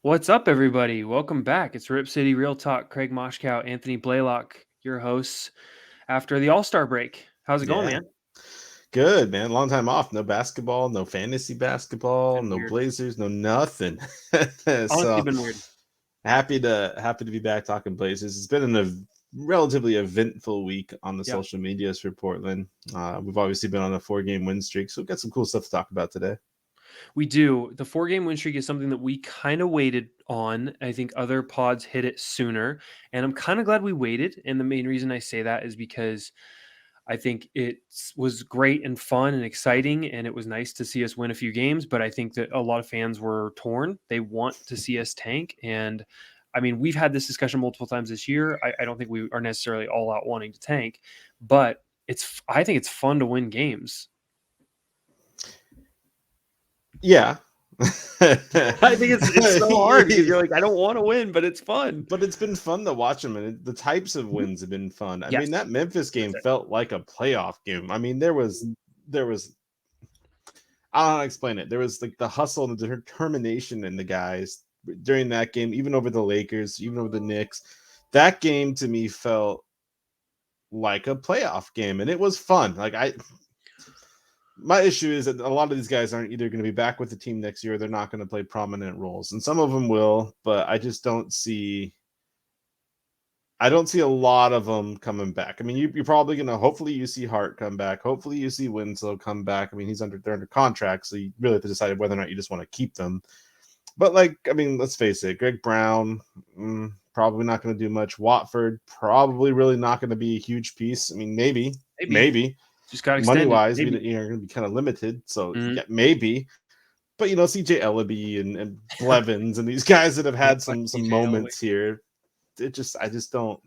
What's up, everybody? Welcome back. It's Rip City Real Talk. Craig Moshkow, Anthony Blaylock, your hosts after the All-Star break. How's it going, Yeah, man? good, man. Long time off. No basketball, no fantasy basketball, Been no weird. Blazers, no nothing. Honestly, So been weird. happy to be back talking Blazers. It's been relatively eventful week on the Yeah, social medias for Portland. We've obviously been on a 4-game win streak, so we've got some cool stuff to talk about today. we do. The four-game win streak is something that we kind of waited on. I think other pods hit it sooner, and I'm kind of glad we waited. And the main reason I say that is because I think it was great and fun and exciting, and it was nice to see us win a few games. But I think that a lot of fans were torn. They want to see us tank. And I mean, we've had this discussion multiple times this year. I don't think we are necessarily all out wanting to tank, but I think it's fun to win games. Yeah. I think it's so hard because you're like, I don't want to win, but it's fun. But it's been fun to watch them, and the types of Mhm. wins have been fun. I Yes, mean, that Memphis game that's it. felt like a playoff game. I mean, there was I don't know how to explain it. There was like the hustle and the determination in the guys during that game, even over the Lakers, even over the Knicks. That game to me felt like a playoff game, and it was fun. My issue is that a lot of these guys aren't either going to be back with the team next year or they're not going to play prominent roles, and some of them will, but I just don't see. I don't see a lot of them coming back. I mean, you're probably going to, hopefully, you see Hart come back. Hopefully, you see Winslow come back. I mean, they're under contract, so you really have to decide whether or not you just want to keep them. But, I mean, let's face it, Greg Brown, probably not going to do much. Watford, probably really not going to be a huge piece. I mean, Maybe maybe. just got Money extended. wise, Maybe. you're going to be kind of limited. So, Mhm. yeah, maybe. But, CJ Ellaby and Blevins and these guys that have Man, had fuck some DJ Elway. moments here, I just don't.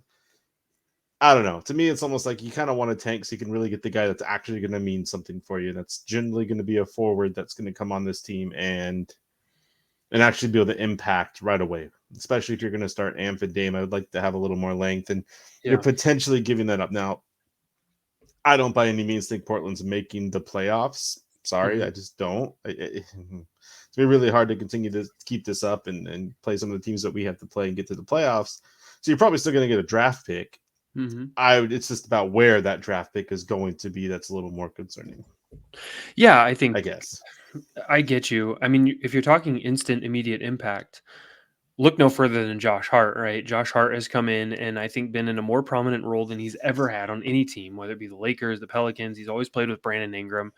I don't know. To me, it's almost like you kind of want to tank so you can really get the guy that's actually going to mean something for you. That's generally going to be a forward that's going to come on this team and actually be able to impact right away. Especially if you're going to start Amp and Dame, I would like to have a little more length, and you're Yeah. potentially giving that up. Now, I don't by any means think Portland's making the playoffs. Sorry, Mhm. I just don't. It's going to be really hard to continue to keep this up and play some of the teams that we have to play and get to the playoffs. So you're probably still going to get a draft pick. Mhm. It's just about where that draft pick is going to be that's a little more concerning, Yeah, I I think guess. I get you. I mean, if you're talking instant, immediate impact, look no further than Josh Hart, right? Josh Hart has come in and I think been in a more prominent role than he's ever had on any team, whether it be the Lakers, the Pelicans. He's always played with Brandon Ingram.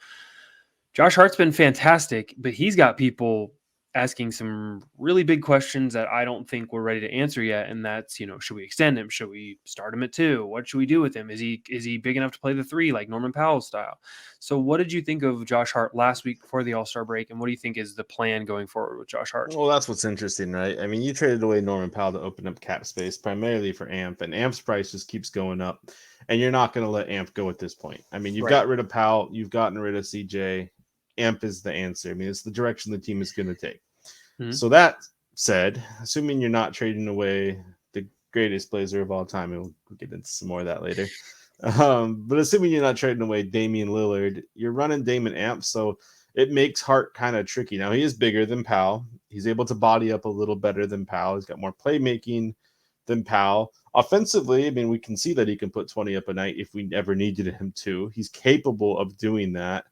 Josh Hart's been fantastic, but he's got people asking some really big questions that I don't think we're ready to answer yet. And that's, should we extend him? Should we start him at 2? What should we do with him? Is he big enough to play the 3 like Norman Powell style? So what did you think of Josh Hart last week before the All-Star break? And what do you think is the plan going forward with Josh Hart? Well, that's what's interesting, right? I mean, you traded away Norman Powell to open up cap space primarily for Amp, and Amp's price just keeps going up, and you're not going to let Amp go at this point. I mean, you've Right. got rid of Powell, you've gotten rid of CJ. Amp is the answer. I mean, it's the direction the team is going to take. Mhm. So that said, assuming you're not trading away the greatest Blazer of all time, and we'll get into some more of that later. But assuming you're not trading away Damian Lillard, you're running Damon Amp, so it makes Hart kind of tricky. Now he is bigger than Powell. He's able to body up a little better than Powell. He's got more playmaking than Powell. Offensively, I mean, we can see that he can put 20 up a night if we ever needed him to. He's capable of doing that.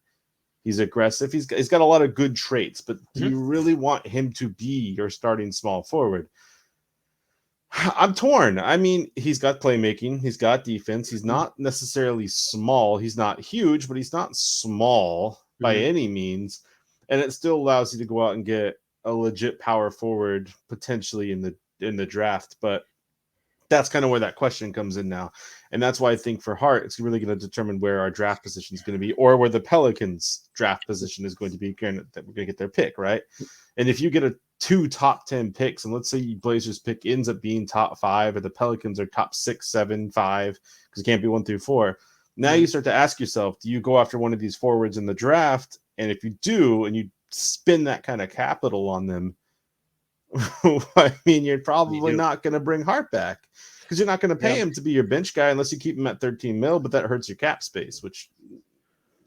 He's aggressive. He's got a lot of good traits, but do Mhm. you really want him to be your starting small forward? I'm torn. I mean, he's got playmaking, he's got defense. He's Mhm. not necessarily small. He's not huge, but he's not small by Mhm. any means. And it still allows you to go out and get a legit power forward potentially in the draft. But that's kind of where that question comes in now. And that's why I think for Hart, it's really going to determine where our draft position is going to be or where the Pelicans draft position is going to be, that we're going to get their pick, right? And if you get a 2 top 10 picks, and let's say Blazers pick ends up being top 5, or the Pelicans are top 6, 7, 5, because it can't be 1 through 4. Now you Mhm. start to ask yourself, do you go after one of these forwards in the draft? And if you do, and you spend that kind of capital on them, I mean, you're You probably do. not going to bring Hart back because you're not going to Yeah. pay him to be your bench guy unless you keep him at 13 mil, but that hurts your cap space, which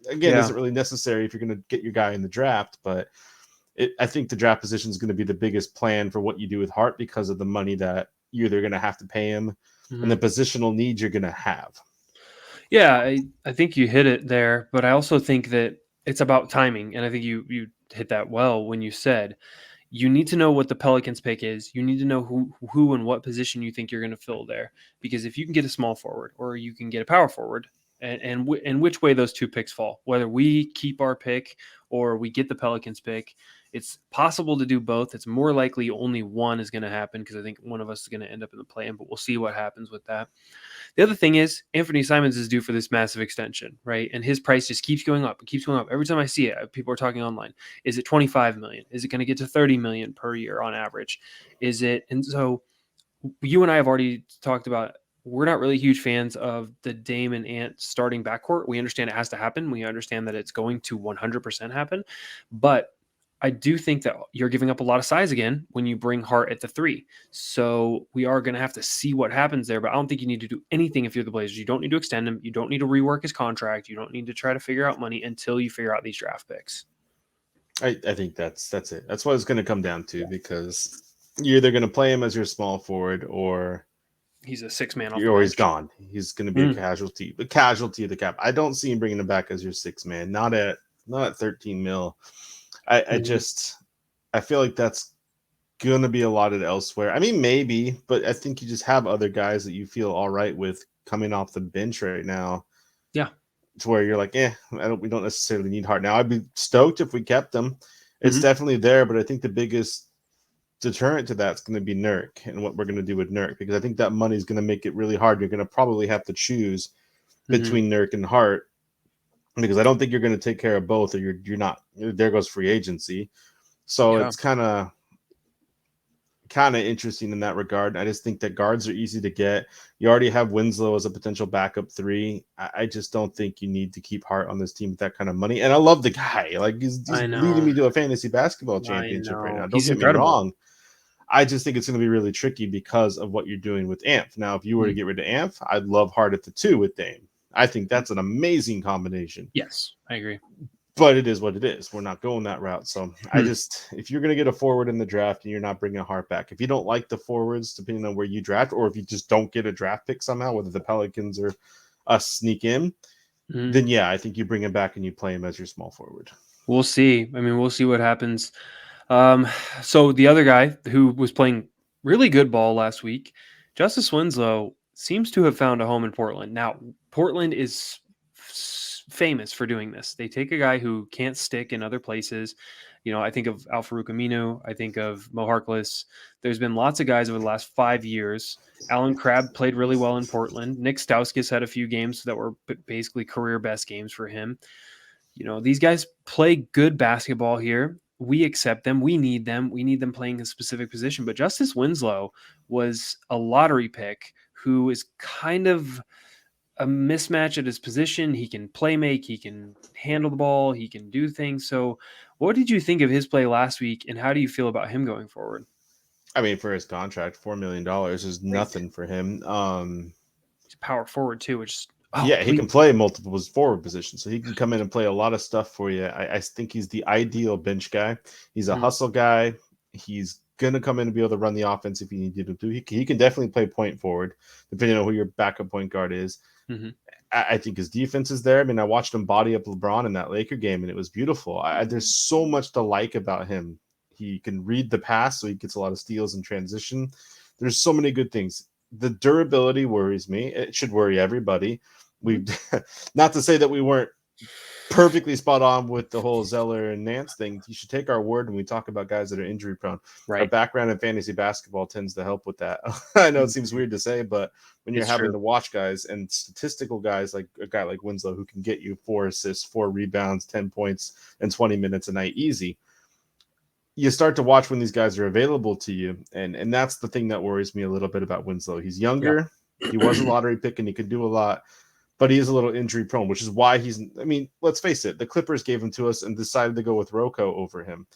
again Yeah. isn't really necessary if you're going to get your guy in the draft. But I think the draft position is going to be the biggest plan for what you do with Hart because of the money that you're either going to have to pay him and the positional needs you're going to have. Yeah, I think you hit it there, but I also think that it's about timing, and I think you hit that well when you said you need to know what the Pelicans pick is. You need to know who and what position you think you're going to fill there, because if you can get a small forward or you can get a power forward, and which way those two picks fall, whether we keep our pick or we get the Pelicans pick, it's possible to do both. It's more likely only one is going to happen because I think one of us is going to end up in the play-in, but we'll see what happens with that. The other thing is Anfernee Simons is due for this massive extension, right? And his price just keeps going up. It keeps going up. Every time I see it, people are talking online. Is it 25 million? Is it going to get to 30 million per year on average? Is it? And so you and I have already talked about, we're not really huge fans of the Dame and Ant starting backcourt. We understand it has to happen. We understand that it's going to 100% happen. But I do think that you're giving up a lot of size again when you bring Hart at the 3. So we are going to have to see what happens there. But I don't think you need to do anything if you're the Blazers. You don't need to extend him. You don't need to rework his contract. You don't need to try to figure out money until you figure out these draft picks. I think that's it. That's what it's going to come down to, because you're either going to play him as your small forward or he's a 6-man off or he's gone. He's going to be a casualty of the cap. I don't see him bringing him back as your 6-man. Not at 13 mil. I feel like that's going to be allotted elsewhere. I mean, maybe, but I think you just have other guys that you feel all right with coming off the bench right now. Yeah. To where you're like, we don't necessarily need Hart now. I'd be stoked if we kept them. It's definitely there, but I think the biggest deterrent to that's going to be Nurk and what we're going to do with Nurk, because I think that money is going to make it really hard. You're going to probably have to choose between Nurk and Hart, because I don't think you're going to take care of both, or you're not. There goes free agency. So it's kind of interesting in that regard. I just think that guards are easy to get. You already have Winslow as a potential backup 3. I just don't think you need to keep Hart on this team with that kind of money. And I love the guy. Like he's leading me to a fantasy basketball championship right now. Don't get me wrong. I just think it's going to be really tricky because of what you're doing with Amp. Now, if you were to get rid of Amp, I'd love Hart at the 2 with Dame. I think that's an amazing combination. Yes, I agree. But it is what it is. We're not going that route. So if you're going to get a forward in the draft and you're not bringing Hart back, if you don't like the forwards, depending on where you draft, or if you just don't get a draft pick somehow, whether the Pelicans or us sneak in, then I think you bring him back and you play him as your small forward. We'll see. I mean, we'll see what happens. So the other guy who was playing really good ball last week, Justice Winslow, seems to have found a home in Portland. Now, Portland is famous for doing this. They take a guy who can't stick in other places. You know, I think of Al-Farouq Aminu. I think of Mo Harkless. There's been lots of guys over the last 5 years. Alan Crabb played really well in Portland. Nick Stauskas had a few games that were basically career best games for him. You know, these guys play good basketball here. We accept them. We need them. We need them playing a specific position. But Justice Winslow was a lottery pick who is kind of a mismatch at his position. He can play make, he can handle the ball, he can do things. So what did you think of his play last week, and how do you feel about him going forward? I mean, for his contract, $4 million is nothing for him. He's a power forward too, which he can play multiple forward positions, so he can come in and play a lot of stuff for you. I think he's the ideal bench guy. He's a hustle guy. He's going to come in and be able to run the offense if you need him to. He can definitely play point forward, depending on who your backup point guard is. I think his defense is there. I mean, I watched him body up LeBron in that Laker game, and it was beautiful. There's so much to like about him. He can read the pass, so he gets a lot of steals in transition. There's so many good things. The durability worries me. It should worry everybody. We, not to say that we weren't perfectly spot on with the whole Zeller and Nance thing. You should take our word when we talk about guys that are injury prone. Right. Our background in fantasy basketball tends to help with that. I know it seems weird to say, but when you're having to watch guys and statistical guys like a guy like Winslow who can get you 4 assists, 4 rebounds, 10 points, and 20 minutes a night easy, you start to watch when these guys are available to you. And that's the thing that worries me a little bit about Winslow. He's younger. Yeah. He was a lottery pick and he could do a lot. But he is a little injury prone, which is why I mean, let's face it, the Clippers gave him to us and decided to go with Rocco over him.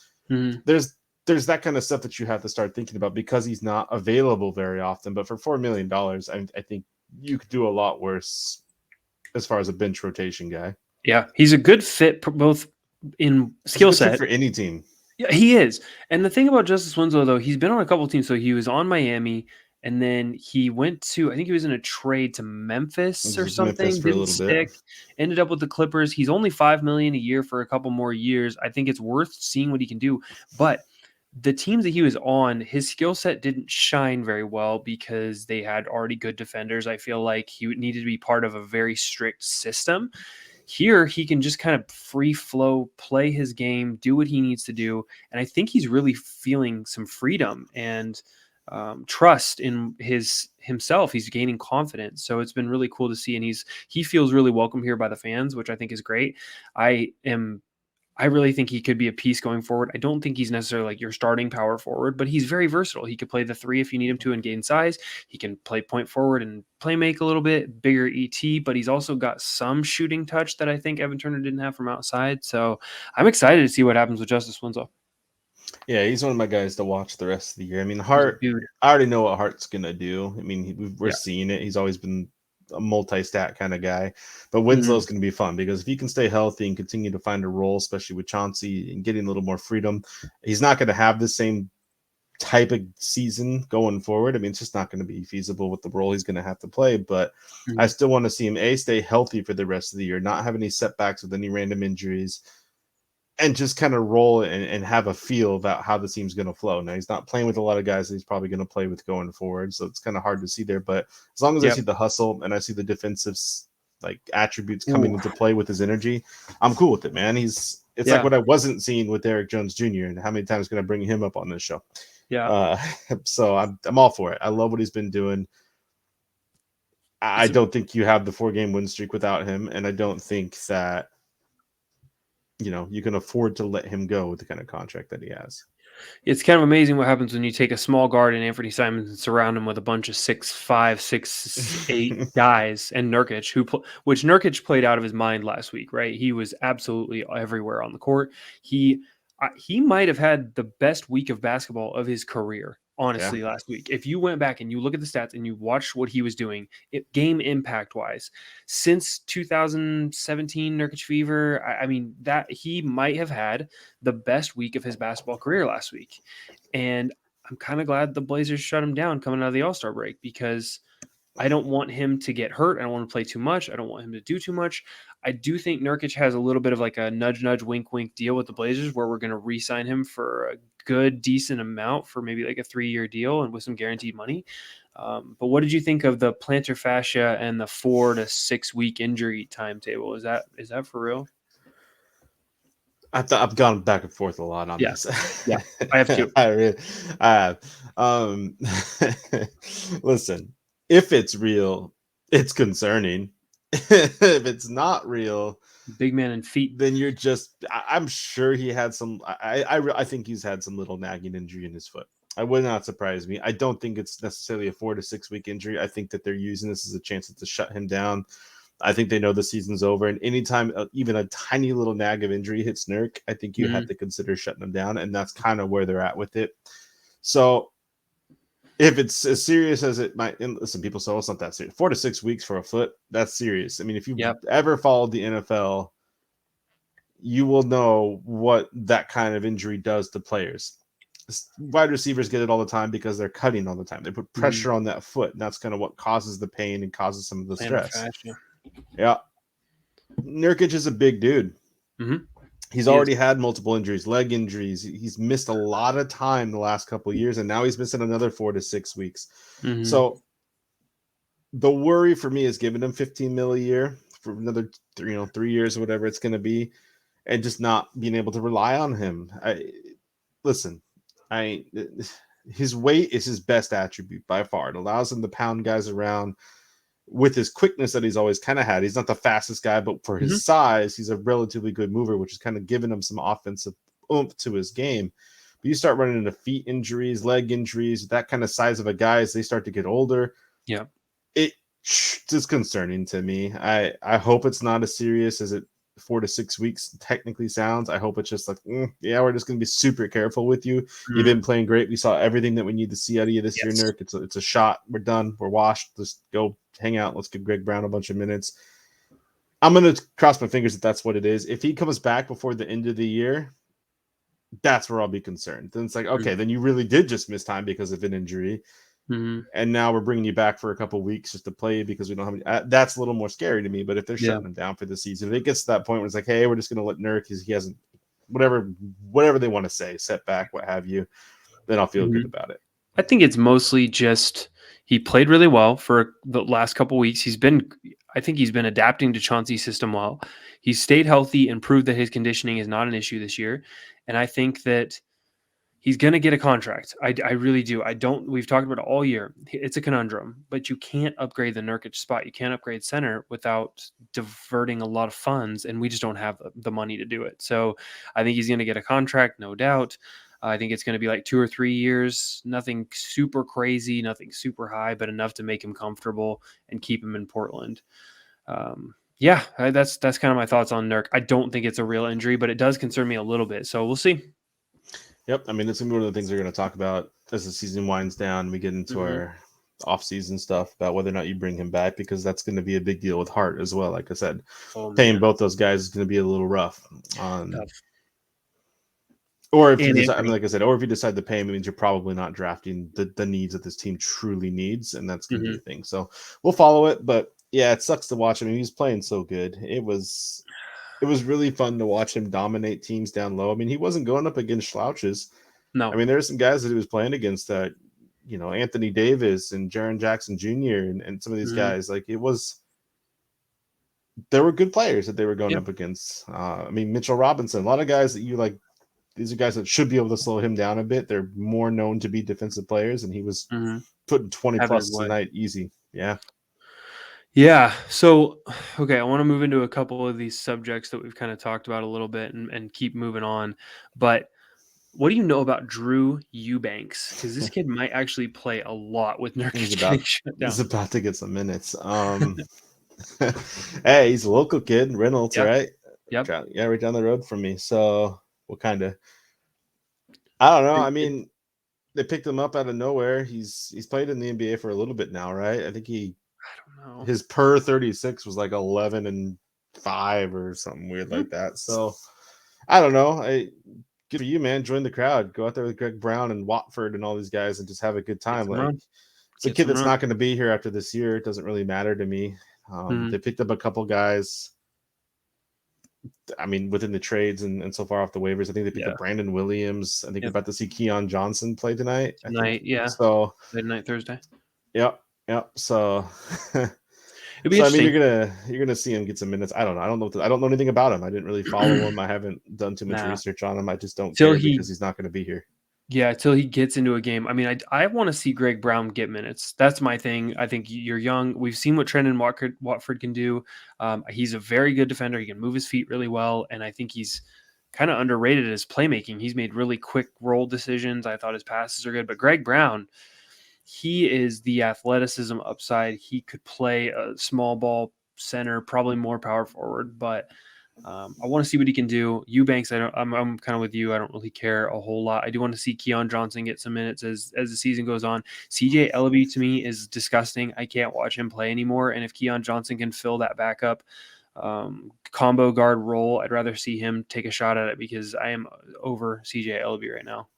There's that kind of stuff that you have to start thinking about because he's not available very often. But for $4 million, I think you could do a lot worse as far as a bench rotation guy. Yeah, he's a good fit both in skill set for any team. Yeah, he is. And the thing about Justice Winslow, though, he's been on a couple teams. So he was on Miami, and then he went to, I think he was in a trade to He Memphis was or with Memphis something. for a Didn't little bit. stick. Ended up with the Clippers. He's only $5 million a year for a couple more years. I think it's worth seeing what he can do. But the teams that he was on, his skill set didn't shine very well because they had already good defenders. I feel like he needed to be part of a very strict system. Here, he can just kind of free flow, play his game, do what he needs to do. And I think he's really feeling some freedom and trust in himself. He's gaining confidence. So it's been really cool to see. And he feels really welcome here by the fans, which I think is great. I am I really think he could be a piece going forward. I don't think he's necessarily like your starting power forward, but he's very versatile. He could play the three if you need him to and gain size. He can play point forward and play make a little bit, bigger ET, but he's also got some shooting touch that I think Evan Turner didn't have from outside. So I'm excited to see what happens with Justice Winslow. Yeah, he's one of my guys to watch the rest of the year. I mean, He's a Hart, dude. I already know what Hart's going to do. I mean, we're Yeah. seeing it. He's always been a multi-stat kind of guy. But Mhm. Winslow's going to be fun because if he can stay healthy and continue to find a role, especially with Chauncey and getting a little more freedom, he's not going to have the same type of season going forward. I mean, it's just not going to be feasible with the role he's going to have to play. But I Mhm. still want to see him stay healthy for the rest of the year, not have any setbacks with any random injuries, and just kind of roll and have a feel about how the team's going to flow. Now, he's not playing with a lot of guys that he's probably going to play with going forward, so it's kind of hard to see there. But as long as I Yep. see the hustle and I see the defensive like attributes coming Ooh. into play with his energy, I'm cool with it, man. It's like Yeah. what I wasn't seeing with Derrick Jones Jr. and how many times can I bring him up on this show? Yeah. Uh, so I'm all for it. I love what he's been doing. I It's don't think you have the 4-game win streak without him, and I don't think that you can afford to let him go with the kind of contract that he has. It's kind of amazing what happens when you take a small guard in Anfernee Simons and surround him with a bunch of 6'5", 6'8" guys, and Nurkic, which Nurkic played out of his mind last week, right? He was absolutely everywhere on the court. He might have had the best week of basketball of his career, Yeah. honestly, last week. If you went back and you look at the stats and you watched what he was doing, game impact wise, since 2017 Nurkic fever, I mean that he might have had the best week of his basketball career last week. And I'm kind of glad the Blazers shut him down coming out of the All-Star break because I don't want him to get hurt. I don't want to play too much. I don't want him to do too much. I do think Nurkic has a little bit of like a nudge, nudge, wink, wink deal with the Blazers where we're going to re-sign him for a good, decent amount for maybe like a 3-year deal and with some guaranteed money. But what did you think of the plantar fascia and the 4 to 6 week injury timetable? Is that for real? I've gone back and forth a lot on Yeah. this. Yeah. I have two. I really, I have. Listen, if it's real, it's concerning. If it's not real, Big man and feet. then you're just. I'm sure he had some. I think he's had some little nagging injury in his foot. I would not surprise me. I don't think it's necessarily a 4 to 6 week injury. I think that they're using this as a chance to shut him down. I think they know the season's over, and anytime even a tiny little nag of injury hits Nurk, I think you have Mhm. to consider shutting them down, and that's kind of where they're at with it. So if it's as serious as it might, and listen, people say, "Oh, it's not that serious." 4 to 6 weeks for a foot, that's serious. I mean, if you've Yep. ever followed the NFL, you will know what that kind of injury does to players. Wide receivers get it all the time because they're cutting all the time. They put Mhm. pressure on that foot, and that's kind of what causes the pain and causes some of the Plantar stress. fascia. Yeah, Nurkic is a big dude. Mhm. He's He is. already had multiple injuries, leg injuries. He's missed a lot of time the last couple of years, and now he's missing another 4 to 6 weeks. Mhm. So the worry for me is giving him 15 mil a year for another 3 years or whatever it's going to be, and just not being able to rely on him. Listen, I his weight is his best attribute by far. It allows him to pound guys around with his quickness that he's always kind of had. He's not the fastest guy, but for his Mhm. size, he's a relatively good mover, which is kind of giving him some offensive oomph to his game. But you start running into feet injuries, leg injuries, that kind of size of a guy as they start to get older. Yep. It's just concerning to me. I hope it's not as serious as it 4 to 6 weeks technically sounds. I hope it's just like, yeah, we're just going to be super careful with you. You've Mhm. been playing great. We saw everything that we need to see out of you this year, Yes. Nurk. It's a shot. We're done. We're washed. Just go hang out. Let's give Greg Brown a bunch of minutes. I'm going to cross my fingers that that's what it is. If he comes back before the end of the year, that's where I'll be concerned. Then it's like, okay, Mhm. then you really did just miss time because of an injury. Mhm. And now we're bringing you back for a couple weeks just to play because we don't have any. That's a little more scary to me. But if they're Yeah. shutting him down for the season, if it gets to that point where it's like, hey, we're just going to let Nurk because he hasn't, whatever they want to say, setback, what have you, then I'll feel good Mhm. about it. I think it's mostly just he played really well for the last couple weeks. I think he's been adapting to Chauncey's system well. He's stayed healthy and proved that his conditioning is not an issue this year. And I think that he's going to get a contract. I really do. I don't. We've talked about it all year. It's a conundrum, but you can't upgrade the Nurkic spot. You can't upgrade center without diverting a lot of funds, and we just don't have the money to do it. So I think he's going to get a contract, no doubt. I think it's going to be like 2 or 3 years. Nothing super crazy, nothing super high, but enough to make him comfortable and keep him in Portland. Yeah, that's kind of my thoughts on Nurk. I don't think it's a real injury, but it does concern me a little bit. So we'll see. Yep. I mean, it's going to be one of the things we're going to talk about as the season winds down. We get into Hmm. our off-season stuff about whether or not you bring him back, because that's going to be a big deal with Hart as well. Like I said, Oh paying man, both those guys is going to be a little rough. tough. Or if you And decide, I mean, Anfernee. like I said, or if you decide to pay him, it means you're probably not drafting the needs that this team truly needs, and that's going to be Hmm. a thing. So we'll follow it, but yeah, it sucks to watch him. I mean, he's playing so good. It was really fun to watch him dominate teams down low. I mean, he wasn't going up against slouches. I No. mean, there's some guys that he was playing against that, Anthony Davis and Jaren Jackson Jr. and some of these Hmm. guys. Like there were good players that they were going Yep. up against. I mean, Mitchell Robinson, a lot of guys that you like. These are guys that should be able to slow him down a bit. They're more known to be defensive players, and he was Hmm. putting 20 Having his plus way. tonight easy. Yeah. Yeah. So, okay, I want to move into a couple of these subjects that we've kind of talked about a little bit and keep moving on. But what do you know about Drew Eubanks? Because this kid might actually play a lot with he's Nurkic getting about shut he's down. about to get some minutes. Hey, he's a local kid, Reynolds, Yeah. right? Yep. Yeah, right down the road from me. So what kind of I don't know. Big I kid. mean, they picked him up out of nowhere. He's played in the NBA for a little bit now, right? I think I don't know. his per 36 was like 11-5 or something weird Hmm. like that. So I don't know. Good for you, man. Join the crowd. Go out there with Greg Brown and Watford and all these guys and just have a good Get time. some Like run. it's a Get kid some that's run. not going to be here after this year. It doesn't really matter to me. Hmm. They picked up a couple guys. I mean, within the trades and so far off the waivers, I think they picked up Yeah. Brandon Williams. I think we're Yep. about to see Keon Johnson play tonight. I think Tonight. Yeah. so. Midnight Thursday. Yep, yep. So, It'd be so I mean, interesting. you're gonna see him get some minutes. I don't know. I don't know anything about him. I didn't really follow him. I haven't done too much Nah. research on him. I just don't Till care he because he's not going to be here. Yeah, till he gets into a game. I mean, I want to see Greg Brown get minutes. That's my thing. I think you're young. We've seen what Trenton Watford can do. He's a very good defender. He can move his feet really well, and I think he's kind of underrated at his playmaking. He's made really quick roll decisions. I thought his passes are good, but Greg Brown, he is the athleticism upside. He could play a small ball center, probably more power forward, but I want to see what he can do. Eubanks, I'm kind of with you. I don't really care a whole lot. I do want to see Keon Johnson get some minutes as the season goes on. CJ Ellaby to me is disgusting. I can't watch him play anymore. And if Keon Johnson can fill that backup combo guard role, I'd rather see him take a shot at it because I am over CJ Ellaby right now.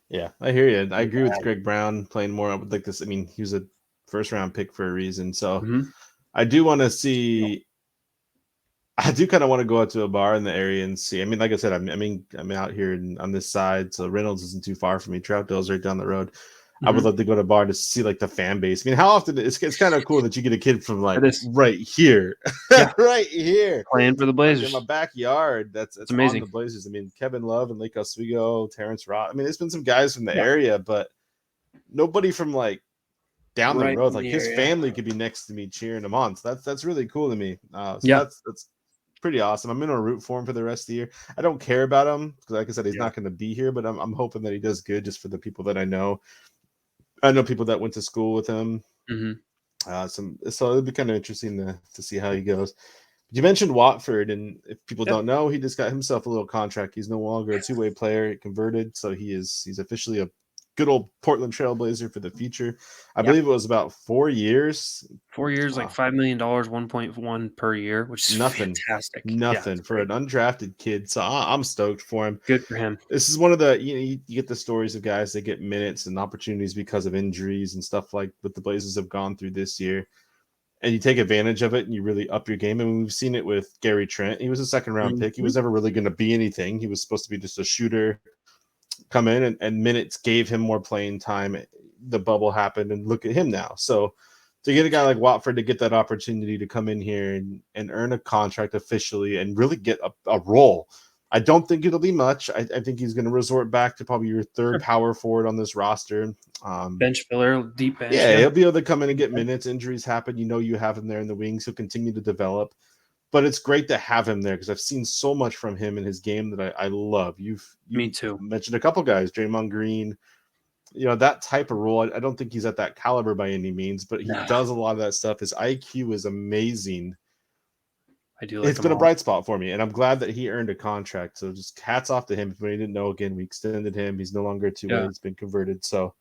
Yeah, I hear you. I agree with Greg Brown playing more like this. I mean, he was a first round pick for a reason. So Mm-hmm. I do want to see. I do kind of want to go out to a bar in the area and see. I mean, like I said, I'm out here on this side, so Reynolds isn't too far from me. Troutdale's right down the road. I would Mm-hmm. love to go to a bar to see like the fan base. I mean, how often it's kind of cool that you get a kid from For like this, right here, yeah, right here, playing for the like in my Blazers. backyard. That's It's it's on amazing. the Blazers. I mean, Kevin Love and Lake Oswego, Terrence Ross. I mean, there's been some guys from the Yeah, area, but nobody from like down the right road. in Like the his area. family could be next to me cheering him on. So that's really cool to me. So Yeah, that's pretty awesome. I'm gonna root for him for the rest of the year. I don't care about him because, like I said, he's yeah. not going to be here. But I'm hoping that he does good just for the people that I know. I know people that went to school with him. Mm-hmm. So it'd be kind of interesting to see how he goes. You mentioned Watford, and if people Yep. don't know, he just got himself a little contract. He's no longer a two-way player. He converted, so he's officially a good old Portland Trailblazer for the future. I Yeah. believe it was about 4 years. 4 years, like $5 million, 1.1 per year, which is Nothing, fantastic. Yeah, nothing it's for great. an undrafted kid. So I'm stoked for him. Good for him. This is one of the you get the stories of guys that get minutes and opportunities because of injuries and stuff like what the Blazers have gone through this year, and you take advantage of it and you really up your game. And we've seen it with Gary Trent. He was a second round pick. He Mhm. was never really going to be anything. He was supposed to be just a shooter. Come in and minutes gave him more playing time. The bubble happened, and look at him now. So to get a guy like Watford to get that opportunity to come in here and earn a contract officially and really get a role. I don't think it'll be much. I think he's going to resort back to probably your third Sure. power forward on this roster. Bench filler, deep bench. Yeah, Yeah. he'll be able to come in and get minutes. Injuries happen. You have him there in the wings. He'll continue to develop. But it's great to have him there because I've seen so much from him in his game that I love. You Me too. mentioned a couple guys, Draymond Green, that type of role. I don't think he's at that caliber by any means, but he Nah, does a lot of that stuff. His IQ is amazing. I do like It's them been a all. bright spot for me, and I'm glad that he earned a contract. So just hats off to him. If anybody didn't know, again, we extended him. He's no longer a two-way. Yeah. He's been converted. So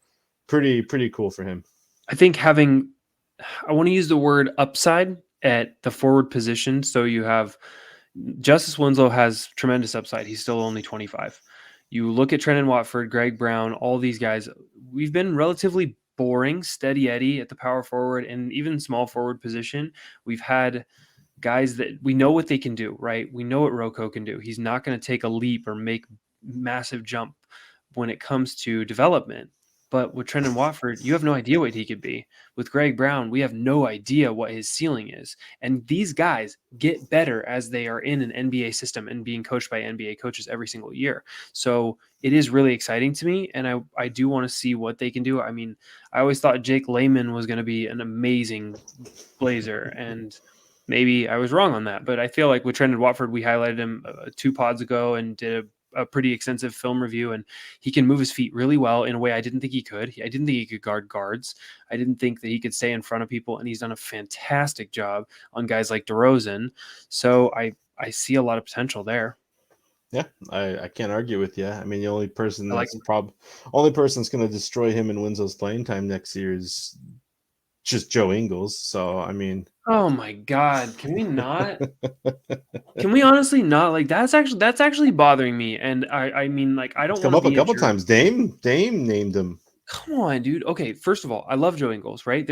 pretty cool for him. I think I want to use the word upside at the forward position. So you have Justice Winslow has tremendous upside. He's still only 25. You look at Trenton Watford, Greg Brown, all these guys. We've been relatively boring, steady Eddie at the power forward and even small forward position. We've had guys that we know what they can do, right? We know what Rocco can do. He's not going to take a leap or make massive jump when it comes to development. But with Trenton Watford, you have no idea what he could be. With Greg Brown, we have no idea what his ceiling is. And these guys get better as they are in an NBA system and being coached by NBA coaches every single year. So it is really exciting to me. And I do want to see what they can do. I mean, I always thought Jake Layman was going to be an amazing Blazer. And maybe I was wrong on that. But I feel like with Trenton Watford, we highlighted him 2 pods ago and did a pretty extensive film review, and he can move his feet really well in a way I didn't think he could. I didn't think he could guard guards. I didn't think that he could stay in front of people, and he's done a fantastic job on guys like DeRozan. So I see a lot of potential there. Yeah, I can't argue with you. I mean, the only person I like him. only person that's going to destroy him in Winslow's playing time next year is just Joe Ingles. So I mean, Oh my God. Can we not? Can we honestly not? Like that's actually bothering me. And I mean, like, I it's don't come want to up a be a couple jerk. times. Dame named him. Come on, dude. Okay, first of all, I love Joe Ingles, right?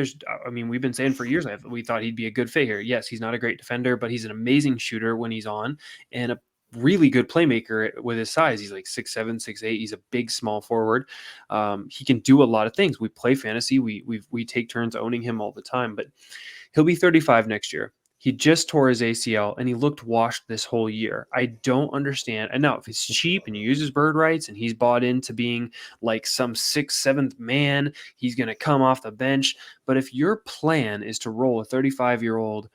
I mean, we've been saying for years we thought he'd be a good fit here. Yes, he's not a great defender, but he's an amazing shooter when he's on, and a really good playmaker with his size. He's like 6'7", 6'8". He's a big, small forward. He can do a lot of things. We play fantasy. We take turns owning him all the time, but he'll be 35 next year. He just tore his ACL and he looked washed this whole year. I don't understand. And now, if it's cheap and you use his bird rights and he's bought into being like some sixth, seventh man, he's going to come off the bench. But if your plan is to roll a 35-year-old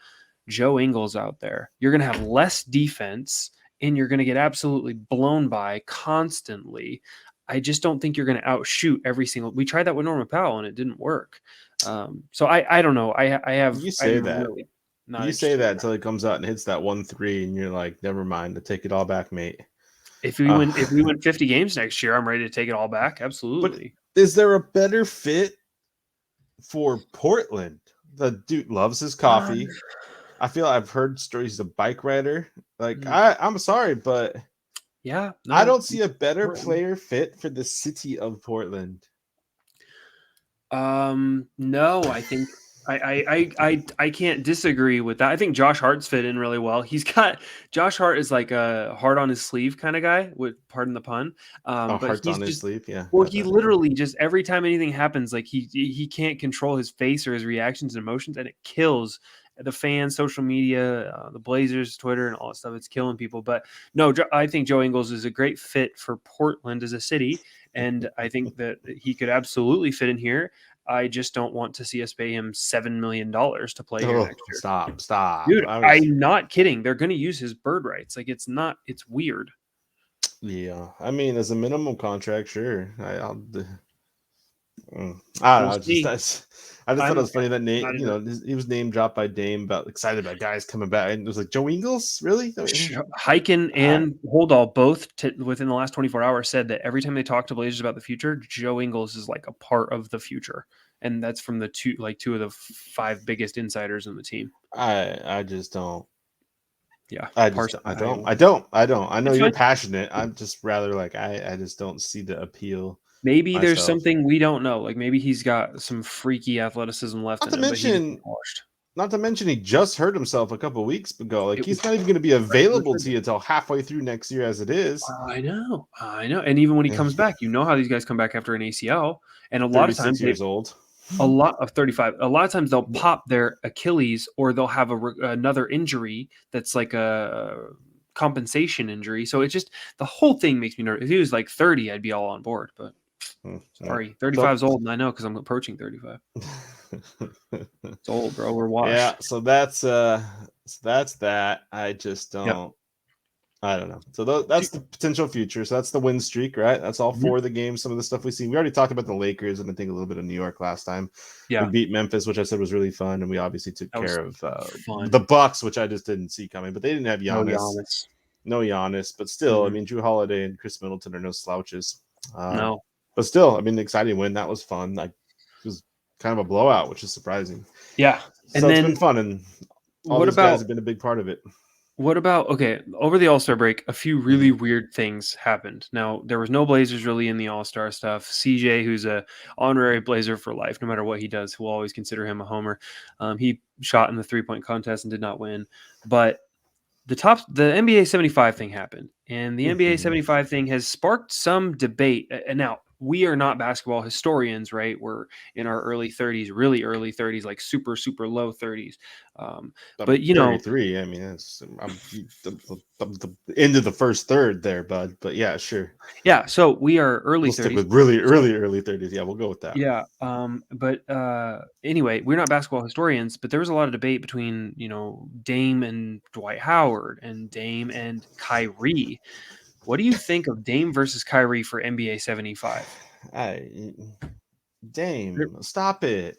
Joe Ingles out there, you're going to have less defense and you're going to get absolutely blown by constantly. I just don't think you're going to outshoot every single. We tried that with Norman Powell and it didn't work. So I don't know. You say I'm that. really not You say interested that in that. until he comes out and hits that 1-3, and you're like, never mind, to take it all back, mate. If we win 50 games next year, I'm ready to take it all back. But Absolutely. is there a better fit for Portland? The dude loves his Um, coffee. I feel I've heard stories he's a bike rider. Like mm, I'm sorry, but yeah, I no. don't see a better Portland. player fit for the city of Portland. No, I think I can't disagree with that. I think Josh Hart's fit in really well. Josh Hart is like a heart on his sleeve kind of guy, with pardon the pun. Oh, But hearts he's on his just sleeve. Yeah, well, got he that. literally just every time anything happens, like he can't control his face or his reactions and emotions, and it kills the fans, social media, the Blazers, Twitter, and all that stuff. It's killing people. But no, I think Joe Ingles is a great fit for Portland as a city, and I think that he could absolutely fit in here. I just don't want to see us pay him $7 million to play here Oh, next year. stop. Dude, I'm not kidding. They're going to use his bird rights. Like it's weird. Yeah. I mean, as a minimum contract, sure. I don't We'll know. see. I just I thought it know. was funny that I name. don't know. He was name dropped by Dame about excited about guys coming back, and it was like Joe Ingles, really? Hyken I, and Holdall both within the last 24 hours said that every time they talk to Blazers about the future, Joe Ingles is like a part of the future, and that's from the two of the 5 biggest insiders in the team. I just don't. Yeah, I Iowa. don't. I know It's you're fine. passionate. I'm just rather like I just don't see the appeal Maybe there's myself. something we don't know. Like maybe he's got some freaky athleticism left Not in to him, but he just mention, gets washed. he just hurt himself a couple weeks ago. Like It he's was not even going to be right from the available to trigger. you until halfway through next year, as it is. I know. And even when he comes back, you know how these guys come back after an ACL, and a lot of times 36 years old. a lot of 35. A lot of times they'll pop their Achilles or they'll have another injury that's like a compensation injury. So it's just the whole thing makes me nervous. If he was like 30, I'd be all on board. But No. sorry, 35 is old, and I know because I'm approaching 35. It's old, bro. We're Yeah, washed. so that's that. I just Yep. don't. I don't know. So that's the potential future. So that's the win streak, right? That's all 4 of the games. Some of the stuff we see. We already talked about the Lakers and I think a little bit of New York last time. We Yeah, beat Memphis, which I said was really fun, and we obviously took that was care of fun. the Bucks, which I just didn't see coming. But they didn't have No Giannis, Giannis. no Giannis. But still, I Mhm. mean, Drew Holiday and Chris Middleton are no slouches. No. But still, I mean, the exciting win. That was fun. Like, it was kind of a blowout, which is surprising. Yeah. So And it's been then fun, and all what those guys about have been a big part of it. okay, over the All-Star break, a few really Mhm. weird things happened. Now, there was no Blazers really in the All-Star stuff. CJ, who's a honorary Blazer for life, no matter what he does, we'll always consider him a homer. He shot in the three-point contest and did not win. But the NBA 75 thing happened, and the NBA Mhm. 75 thing has sparked some debate. And now we are not basketball historians, right? We're in our early 30s, really early 30s, like super, super low 30s. I'm But 33. I mean, I'm the end of the first third there, bud. But yeah, sure. yeah, so we are early We'll stick 30s. with really early 30s. Yeah, we'll go with that. Yeah, but anyway, we're not basketball historians, but there was a lot of debate between Dame and Dwight Howard and Dame and Kyrie. What do you think of Dame versus Kyrie for NBA 75? I Dame, stop it.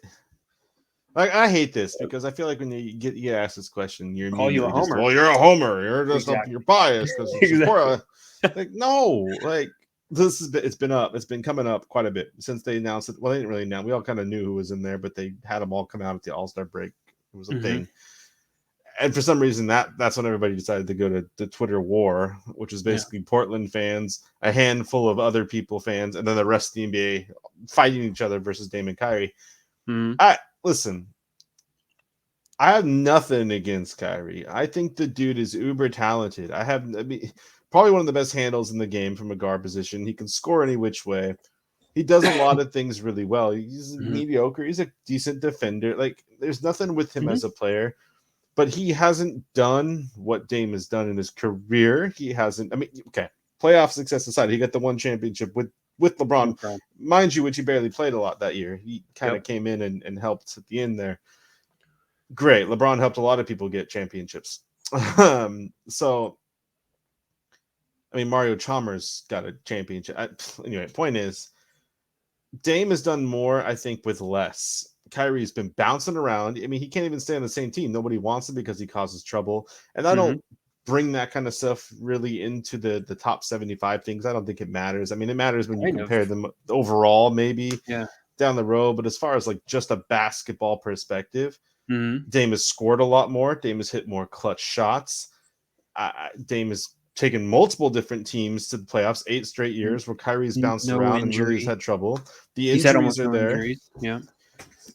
Like I hate this because I feel like when you get asked this question, you're Call you a immediately just, homer. well, you're a homer. You're just Exactly. you're biased because you Exactly. support. Like no, like it's been coming up quite a bit since they announced it. Well, they didn't really announce. We all kind of knew who was in there, but they had them all come out at the All Star break. It was a Mhm. thing, and for some reason that's when everybody decided to go to the Twitter war, which is Yeah. basically Portland fans, a handful of other people fans, and then the rest of the NBA fighting each other versus Dame and Kyrie. Mhm. I listen. I have nothing against Kyrie. I think the dude is uber talented. I mean, probably one of the best handles in the game from a guard position. He can score any which way. He does a lot of things really well. He's Mhm. mediocre. He's a decent defender. Like, there's nothing with him Mhm. as a player, but he hasn't done what Dame has done in his career. He hasn't. I mean, okay, playoff success aside, he got the one championship with LeBron, No problem. mind you, which he barely played a lot that year. He kind of Yep. came in and helped at the end there. Great. LeBron helped a lot of people get championships. So, I mean, Mario Chalmers got a championship. Anyway, point is, Dame has done more, I think, with less. Kyrie's been bouncing around. I mean, he can't even stay on the same team. Nobody wants him because he causes trouble. And I don't Mhm. bring that kind of stuff really into the top 75 things. I don't think it matters. I mean, it matters when you Kind of. compare them overall, maybe Yeah. down the road. But as far as like just a basketball perspective, Mhm. Dame has scored a lot more. Dame has hit more clutch shots. Dame has taken multiple different teams to the playoffs, 8 straight Mhm. years where Kyrie's bounced No around and really has injury. had trouble. The He's had injuries almost are no there. injuries. Yeah.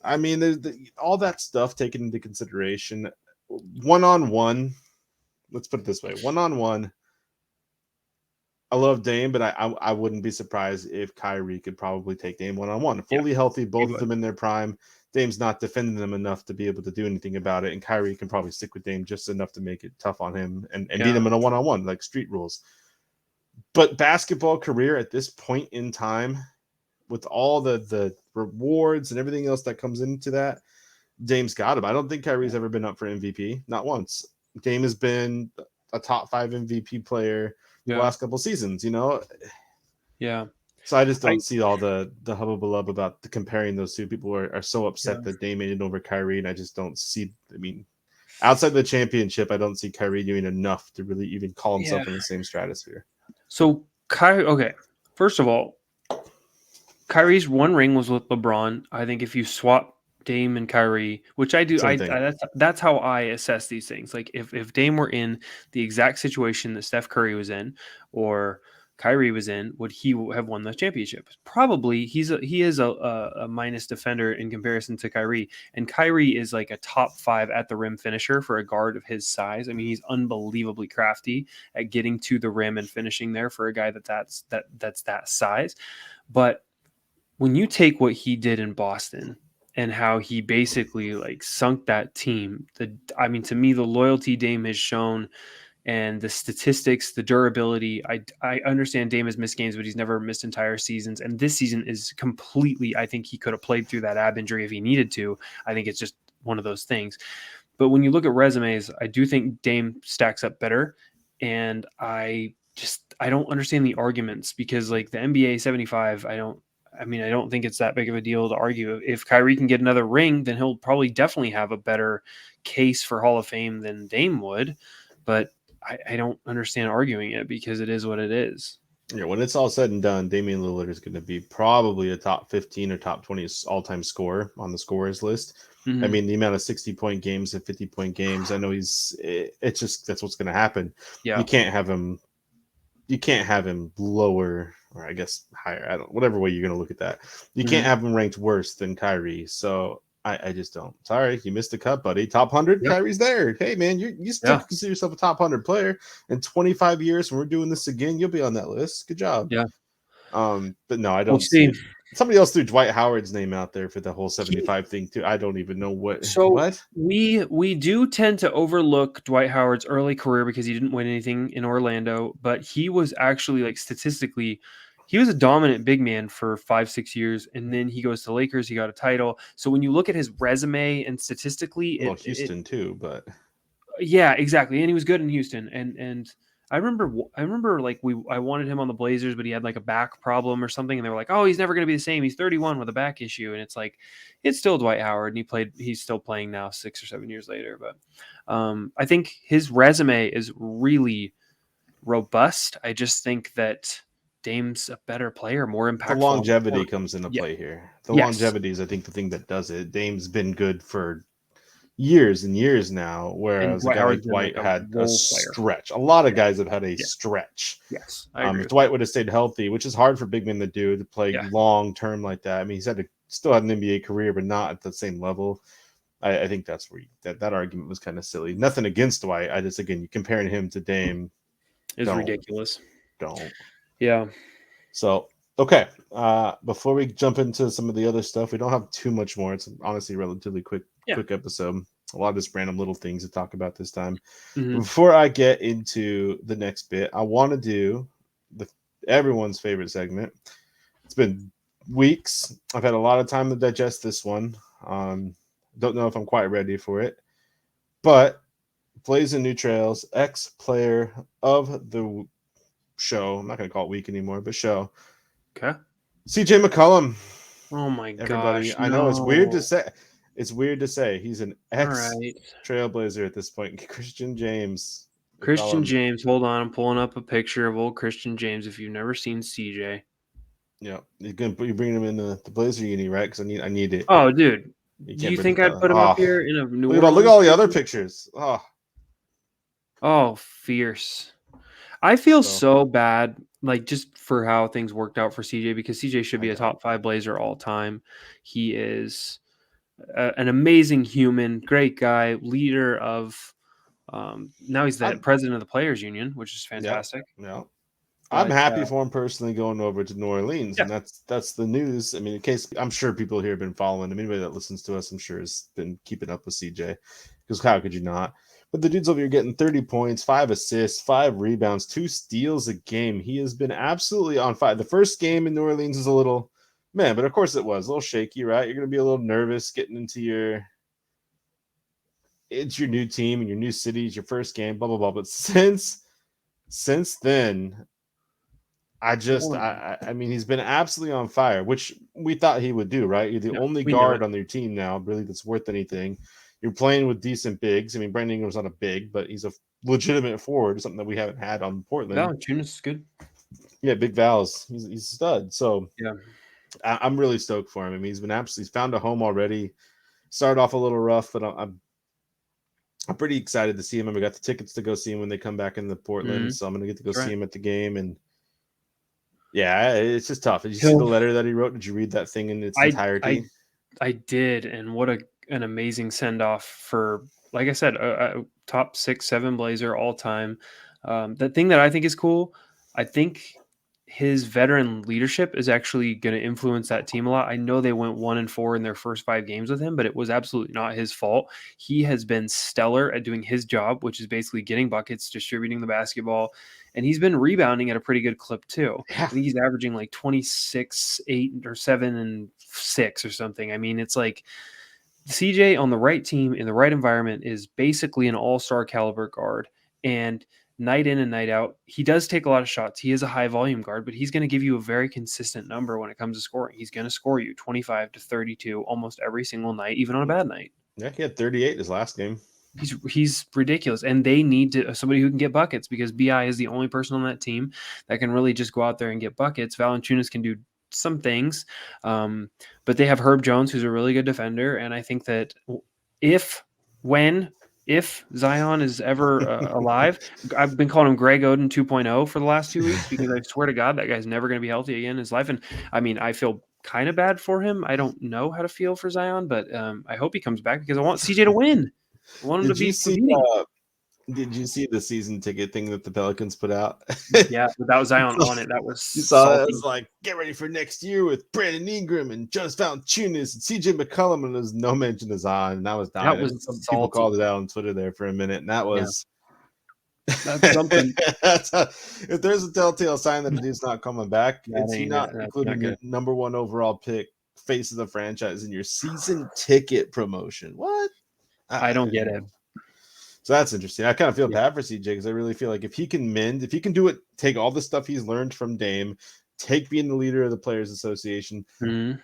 I mean, all that stuff taken into consideration. One on one, let's put it this way: one on one, I love Dame, but I wouldn't be surprised if Kyrie could probably take Dame one on one. Yeah. Fully healthy, He both of would. them in their prime. Dame's not defending them enough to be able to do anything about it, and Kyrie can probably stick with Dame just enough to make it tough on him and beat Yeah. him in a one on one, like street rules. But basketball career at this point in time, with all the rewards and everything else that comes into that, Dame's got him. I don't think Kyrie's ever been up for MVP, not once. Dame has been a top 5 MVP player the Yeah. last couple seasons. You know, Yeah. So I just I don't see all the hubbub about the comparing those two. People are so yeah. upset that Dame made it over Kyrie, and I just don't see. I mean, outside the championship, I don't see Kyrie doing enough to really even call Yeah. himself in the same stratosphere. So okay. First of all, Kyrie's one ring was with LeBron. I think if you swap Dame and Kyrie, which I do, Same thing. that's how I assess these things. Like if Dame were in the exact situation that Steph Curry was in, or Kyrie was in, would he have won the championship? Probably. He is a minus defender in comparison to Kyrie, and Kyrie is like a top 5 at the rim finisher for a guard of his size. I mean, he's unbelievably crafty at getting to the rim and finishing there for a guy that's that size. But when you take what he did in Boston and how he basically like sunk that team, I mean, to me, the loyalty Dame has shown and the statistics, the durability. I understand Dame has missed games, but he's never missed entire seasons. And this season is completely. I think he could have played through that ab injury if he needed to. I think it's just one of those things. But when you look at resumes, I do think Dame stacks up better, and I don't understand the arguments because like the NBA 75, I mean, I don't think it's that big of a deal to argue. If Kyrie can get another ring, then he'll probably definitely have a better case for Hall of Fame than Dame would. But I don't understand arguing it because it is what it is. Yeah, when it's all said and done, Damian Lillard is going to be probably a top 15 or top 20 all-time scorer on the scorers list. I Mm-hmm. mean, the amount of 60-point games and 50-point games, I know it's just that's what's going to happen. Yeah. You can't have him lower, or I guess higher. I don't, whatever way you're going to look at that. You can't Mm-hmm. have him ranked worse than Kyrie. So I just don't. Sorry, you missed the cut, buddy. Top 100, Yep. Kyrie's there. Hey, man, you still Yeah. consider yourself a top 100 player. In 25 years, when we're doing this again, you'll be on that list. Good job. Yeah. But no, I We'll don't see see. it. Somebody else threw Dwight Howard's name out there for the whole 75 thing too. I don't even know what. So What? we do tend to overlook Dwight Howard's early career because he didn't win anything in Orlando, but he was actually like statistically, he was a dominant big man for 5-6 years, and then he goes to Lakers, he got a title. So when you look at his resume and statistically, Well, it Houston too, but yeah, exactly, and he was good in Houston, and I remember like I wanted him on the Blazers, but he had like a back problem or something, and they were like, oh, he's never going to be the same. He's 31 with a back issue, and it's like it's still Dwight Howard, and he's still playing now 6 or 7 years later. But I think his resume is really robust. I just think that Dame's a better player, more the impactful on the longevity court. comes into Yeah. play here. The Yes. longevity is, I think, the thing that does it. Dame's been good for years and years now, And whereas a Dwight guy like Howard's been like Dwight a had a role player. stretch. A lot of Yeah. guys have had a Yeah. stretch. Yes. I agree If with that. Dwight would have stayed healthy, which is hard for big men to do, to play Yeah. long term like that. I mean, still had an NBA career, but not at the same level. I think that's where that argument was kind of silly. Nothing against Dwight. I just, again, you comparing him to Dame, It's don't ridiculous. don't. Yeah. So okay, before we jump into some of the other stuff, we don't have too much more. It's honestly a relatively Yeah. quick episode. A lot of just random little things to talk about this time. But Mhm. before I get into the next bit, I want to do the everyone's favorite segment. It's been weeks. I've had a lot of time to digest this one. Don't know if I'm quite ready for it, but Blazing New Trails, ex player of the show. I'm not going to call it week anymore, but show. Okay. CJ McCollum. Oh my Everybody, gosh, I know it's weird to no. say. It's weird to say he's an All ex right. Trailblazer at this point. Christian James. They call Christian him. James, hold on. I'm pulling up a picture of old Christian James if you've never seen CJ. Yeah, you bringing him in the Blazer uni, right? Because I need it. Oh, dude. You Do can't you bring think it I'd down. put him up Oh, here in a New look at Orleans all the other jersey? pictures. Oh, Oh, fierce. I feel so so bad, like just for how things worked out for CJ because CJ should I be a don't. top 5 Blazer all time. He is an amazing human, great guy, leader of. Now he's the I'm president of the Players Union, which is yeah, fantastic. yeah. I'm But happy for him personally going over to New Orleans, yeah, and that's the news. I mean, in case I'm sure people here have been following him. Anybody that listens to us, I'm sure, has been keeping up with CJ. Because how could you not? But the dude's over here getting 30 points, 5 assists, 5 rebounds, 2 steals a game. He has been absolutely on fire. The first game in New Orleans is a little man, but of course it was a little shaky, right? You're gonna be a little nervous getting into it's your new team and your new city, it's your first game, blah blah blah. But since then, I mean, he's been absolutely on fire, which we thought he would do, right? You're the No, only we knew it. guard on your team now, really, that's worth anything. You're playing with decent bigs. I mean, Brandon Ingram's not a big, but he's a legitimate forward, something that we haven't had on Portland. Valanciunas is good. Yeah, Big Val's. He's a stud. So Yeah. I'm really stoked for him. I mean, he's found a home already. Started off a little rough, but I'm pretty excited to see him. And we got the tickets to go see him when they come back into Portland, so I'm gonna get to go That's see right. him at the game. And yeah, it's just tough. Did you see He'll the letter that he wrote? Did you read that thing in its I entirety? I did, and what an amazing send off for, like I said, a top 6, 7 Blazer all time. The thing that I think is cool, I think his veteran leadership is actually going to influence that team a lot. I know they went 1-4 in their first 5 games with him, but it was absolutely not his fault. He has been stellar at doing his job, which is basically getting buckets, distributing the basketball, and he's been rebounding at a pretty good clip too. Yeah. I think he's averaging like 26, 8 or 7 and 6 or something. I mean, it's like CJ on the right team in the right environment is basically an all-star caliber guard. And night in and night out, he does take a lot of shots. He is a high volume guard, but he's going to give you a very consistent number when it comes to scoring. He's going to score you 25 to 32 almost every single night, even on a bad night. Yeah, he had 38 his last game. He's ridiculous, and they need somebody who can get buckets because BI is the only person on that team that can really just go out there and get buckets. Valanciunas can do some things, but they have Herb Jones, who's a really good defender, and I think that if Zion is ever alive, I've been calling him Greg Oden 2.0 for the last 2 weeks because I swear to God that guy's never going to be healthy again in his life. And I mean, I feel kind of bad for him. I don't know how to feel for Zion, but I hope he comes back because I want CJ to win. I want him to Did you be see? competing. Did you see the season ticket thing that the Pelicans put out? Yeah, without Zion on it, that was You saw that? It salty. was like, get ready for next year with Brandon Ingram and Jonas Valanciunas and CJ McCollum, and there's no mention of Zion, and I was dying. That was Some people salty. called it out on Twitter there for a minute, and that Yeah, was that's something. if there's a telltale sign that the dude's not coming back, it's That ain't not it. That's not including your good. number one overall pick, face of the franchise, in your season ticket promotion. What? I don't get it. So that's interesting. I kind of feel Yeah. bad for CJ because I really feel like if he can mend, if he can do it, take all the stuff he's learned from Dame, take being the leader of the Players Association, Mhm.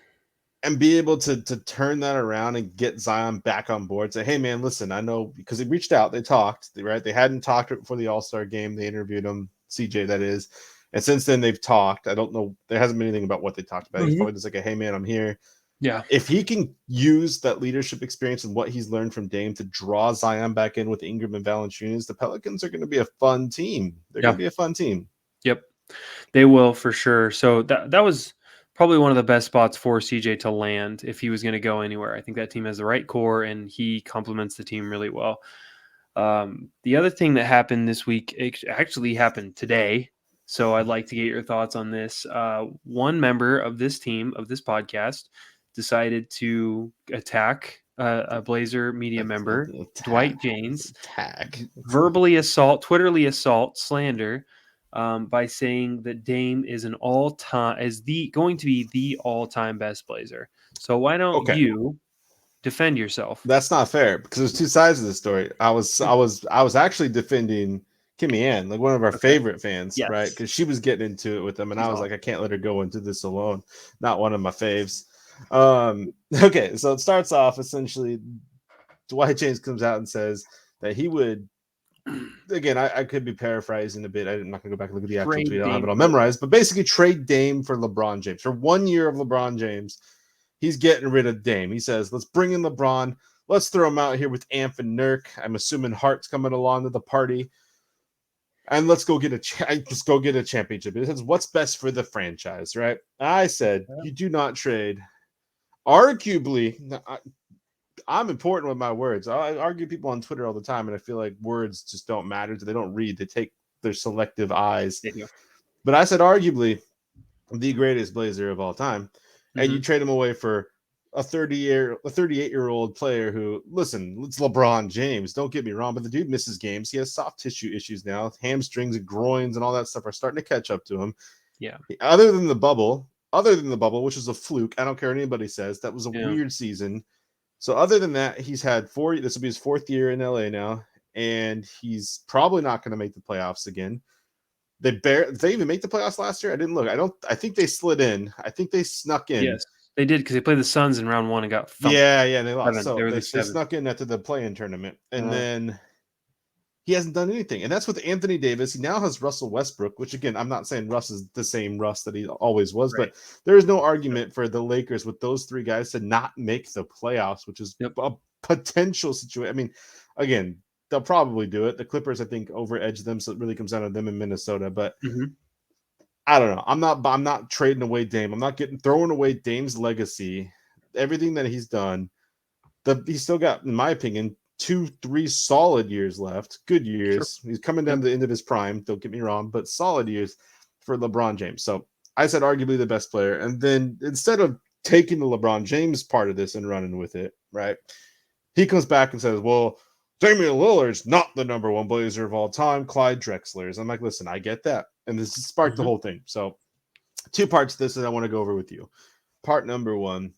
and be able to turn that around and get Zion back on board. Say, hey man, listen, I know, because they reached out, they talked, right? They hadn't talked before the All-Star game. They interviewed him, CJ, that is. And since then they've talked. I don't know. There hasn't been anything about what they talked about. He's probably just like, hey man, I'm here. Yeah. If he can use that leadership experience and what he's learned from Dame to draw Zion back in with Ingram and Valanciunas, the Pelicans are going to be a fun team. They're going Yeah. to be a fun team. Yep. They will for sure. So that was probably one of the best spots for CJ to land if he was going to go anywhere. I think that team has the right core and he complements the team really well. The other thing that happened this week, it actually happened today. So I'd like to get your thoughts on this. One member of this team, of this podcast, decided to attack a Blazer media member, Dwight James, verbally assault, Twitterly assault, slander, by saying that Dame is going to be the all-time best Blazer. So why don't Okay. you defend yourself? That's not fair because there's two sides of the story. I was actually defending Kimmy Ann, like one of our Okay. favorite fans, Yes. right? Because she was getting into it with them, and She's I was awesome. like, I can't let her go into this alone. Not one of my faves. Okay, so it starts off essentially. Dwight James comes out and says that he would. Again, I could be paraphrasing a bit. I'm not gonna go back and look at the actual tweet. I don't have it all memorized, but basically trade Dame for LeBron James for 1 year of LeBron James. He's getting rid of Dame. He says, let's bring in LeBron. Let's throw him out here with Anfernee Nurkic. I'm assuming Hart's coming along to the party. And let's go get a championship. It says, what's best for the franchise, right? I said, you do not trade. Arguably, I'm important with my words. I argue people on Twitter all the time, and I feel like words just don't matter. They don't read. They take their selective eyes. But I said, arguably, the greatest Blazer of all time. And you trade him away for a 38-year-old player who, listen, it's LeBron James. Don't get me wrong, but the dude misses games. He has soft tissue issues now. Hamstrings and groins and all that stuff are starting to catch up to him. Yeah. Other than the bubble, which is a fluke, I don't care what anybody says. That was a weird season. So other than that, he's had this will be his 4th year in LA now, and he's probably not going to make the playoffs again. Did they even make the playoffs last year? I didn't look. I think they slid in. I think they snuck in. Yes, they did because they played the Suns in round 1 and got thumped. Yeah, and they lost. 7. So They were they the 7th. snuck in after the play-in tournament, and Uh-huh. then he hasn't done anything. And that's with Anthony Davis. He now has Russell Westbrook, which again, I'm not saying Russ is the same Russ that he always was, Right. but there is no argument for the Lakers with those three guys to not make the playoffs, which is Yep. a potential situation. I mean, again, they'll probably do it. The Clippers, I think, over-edge them, so it really comes down to them in Minnesota. But Mhm. I don't know. I'm not trading away Dame. I'm not throwing away Dame's legacy, everything that he's done. He's still got, in my opinion, 2-3 solid years left. Good years. Sure. He's coming down to the end of his prime. Don't get me wrong, but solid years for LeBron James. So I said arguably the best player. And then instead of taking the LeBron James part of this and running with it, right? He comes back and says, well, Damian Lillard's not the number one Blazer of all time. Clyde Drexler is. I'm like, listen, I get that. And this sparked the whole thing. So 2 parts to this that I want to go over with you. Part number 1.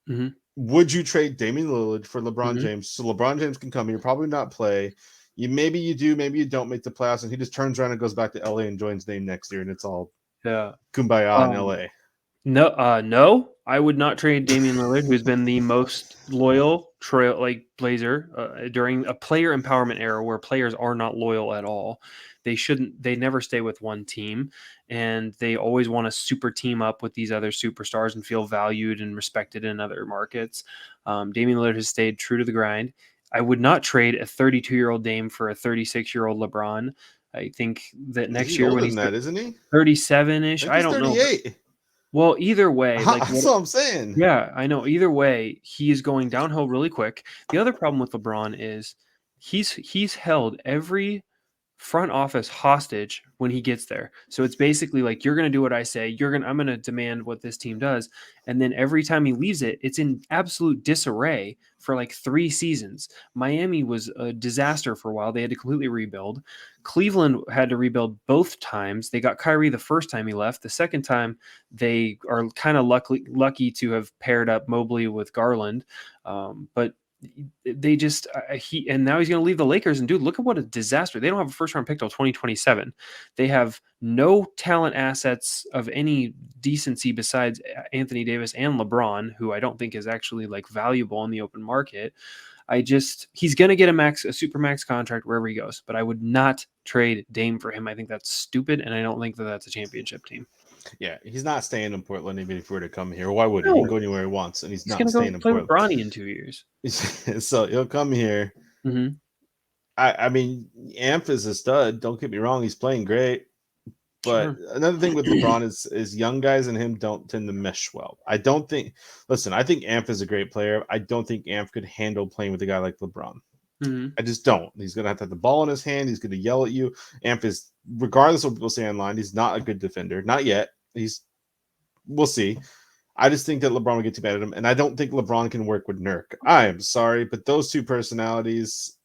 Mhm. Would you trade Damian Lillard for LeBron Mhm. James so LeBron James can come here, probably not play? Maybe you do, maybe you don't make the playoffs, and he just turns around and goes back to LA and joins Dame next year, and it's all Yeah. kumbaya in LA. No, I would not trade Damian Lillard, who's been the most loyal Blazer during a player empowerment era where players are not loyal at all. They never stay with one team, and they always want to super team up with these other superstars and feel valued and respected in other markets. Damian Lillard has stayed true to the grind. I would not trade a 32-year-old Dame for a 36-year-old LeBron. I think that next He's year older when than he's that, isn't he? 37-ish, I think I he's don't know. 38. Well, either way, That's what I'm saying. yeah, I know. Either way, he is going downhill really quick. The other problem with LeBron is he's held every front office hostage when he gets there. So it's basically like you're going to do what I say. I'm going to demand what this team does, and then every time he leaves it, it's in absolute disarray for like 3 seasons. Miami was a disaster for a while. They had to completely rebuild. Cleveland had to rebuild both times. They got Kyrie the first time he left. The second time they are kind of lucky to have paired up Mobley with Garland. But they just and now he's going to leave the Lakers, and dude, look at what a disaster. They don't have a first round pick till 2027. They have no talent assets of any decency besides Anthony Davis and LeBron, who I don't think is actually like valuable in the open market. He's going to get a super max contract wherever he goes, but I would not trade Dame for him. I think that's stupid, and I don't think that that's a championship team. Yeah, he's not staying in Portland even if he were to come here. Why would he? No. He can go anywhere he wants, and he's He's not going to go staying in play with Portland. Bronny in 2 years. So he'll come here. Mm-hmm. I mean, Amp is a stud. Don't get me wrong; he's playing great. But another thing with LeBron is young guys and him don't tend to mesh well. I don't think. Listen, I think Amp is a great player. I don't think Amp could handle playing with a guy like LeBron. Mm-hmm. I just don't. He's going to have the ball in his hand. He's going to yell at you. Amp is, regardless of what people say online, he's not a good defender. Not yet. We'll see. I just think that LeBron will get too bad at him, and I don't think LeBron can work with Nurk. I am sorry, but those two personalities,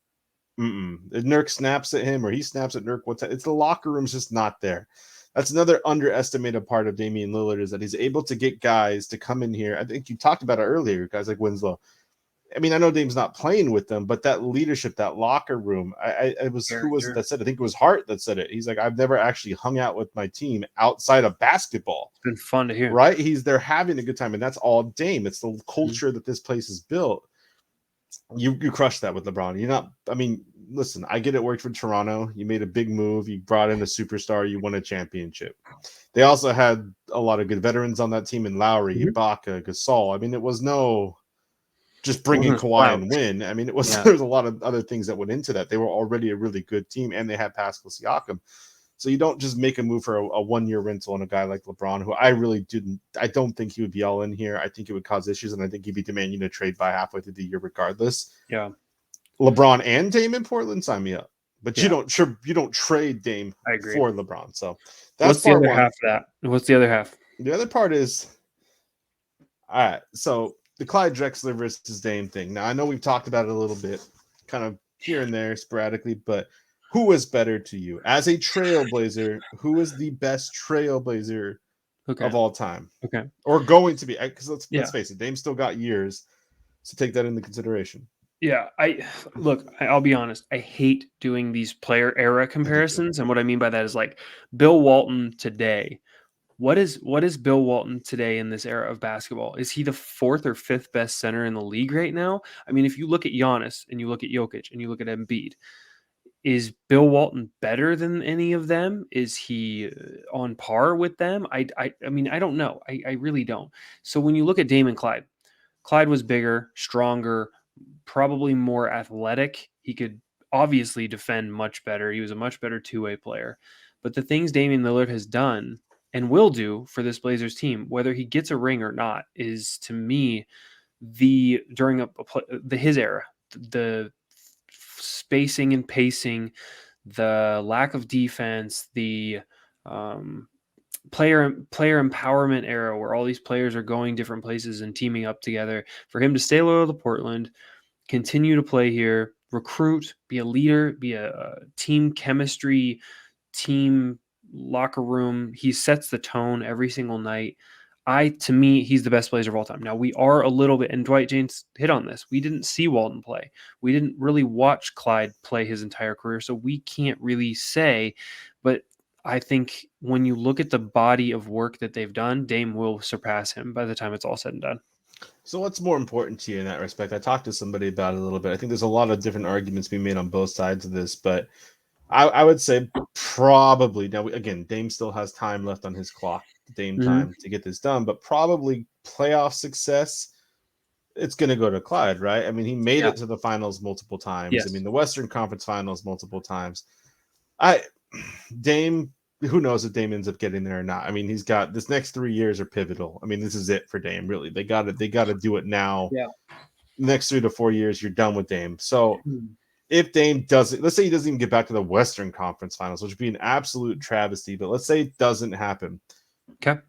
if Nurk snaps at him or he snaps at Nurk, it's the locker room's just not there. That's another underestimated part of Damian Lillard is that he's able to get guys to come in here. I think you talked about it earlier, guys like Winslow. I mean, I know Dame's not playing with them, but that leadership, that locker room, who was it that said it? I think it was Hart that said it. He's like, I've never actually hung out with my team outside of basketball. It's been fun to hear. Right? They're having a good time, and that's all Dame. It's the culture that this place is built. You crushed that with LeBron. Listen, I get it worked for Toronto. You made a big move. You brought in a superstar. You won a championship. They also had a lot of good veterans on that team in Lowry, Ibaka, Gasol. I mean, it was no just bring in Kawhi and win. I mean, there's a lot of other things that went into that. They were already a really good team, and they had Pascal Siakam. So you don't just make a move for a 1-year rental on a guy like LeBron, who I don't think he would be all in here. I think it would cause issues, and I think he'd be demanding a trade by halfway through the year regardless. Yeah. LeBron and Dame in Portland, sign me up. But you don't trade Dame for LeBron. So that's what's the other half of that? What's the other half? The other part is, all right, so the Clyde Drexler versus Dame thing. Now, I know we've talked about it a little bit, kind of here and there sporadically, but who is better to you? As a trailblazer, who is the best trailblazer of all time? Okay. Or going to be? Because let's face it, Dame still got years, so take that into consideration. Yeah, I'll be honest. I hate doing these player era I do too. comparisons, and what I mean by that is like Bill Walton today. What is Bill Walton today in this era of basketball? Is he the fourth or fifth best center in the league right now? I mean, if you look at Giannis and you look at Jokic and you look at Embiid, is Bill Walton better than any of them? Is he on par with them? I mean, I don't know. I really don't. So when you look at Dame and Clyde, Clyde was bigger, stronger, probably more athletic. He could obviously defend much better. He was a much better two-way player. But the things Damian Lillard has done and will do for this Blazers team, whether he gets a ring or not, is to me the during his era, the spacing and pacing, the lack of defense, the um, player empowerment era where all these players are going different places and teaming up together. For him to stay loyal to Portland, continue to play here, recruit, be a leader, be a team chemistry, team locker room. He sets the tone every single night. To me, he's the best Blazer of all time. Now we are a little bit, and Dwight James hit on this. We didn't see Walton play. We didn't really watch Clyde play his entire career, so we can't really say. But I think when you look at the body of work that they've done, Dame will surpass him by the time it's all said and done. So what's more important to you in that respect? I talked to somebody about it a little bit. I think there's a lot of different arguments being made on both sides of this, but I would say probably now again, Dame still has time left on his clock, Dame Mm-hmm. time to get this done, but probably playoff success. It's going to go to Clyde, right? I mean, he made Yeah. it to the finals multiple times. I Yes. mean, the Western Conference Finals multiple times. I Dame, who knows if Dame ends up getting there or not? I mean, he's got this next 3 years are pivotal. I mean, this is it for Dame. Really, they got to do it now. Yeah. Next 3 to 4 years, you're done with Dame. So Mm. if Dame doesn't, let's say he doesn't even get back to the Western Conference Finals, which would be an absolute travesty. But let's say it doesn't happen. Okay.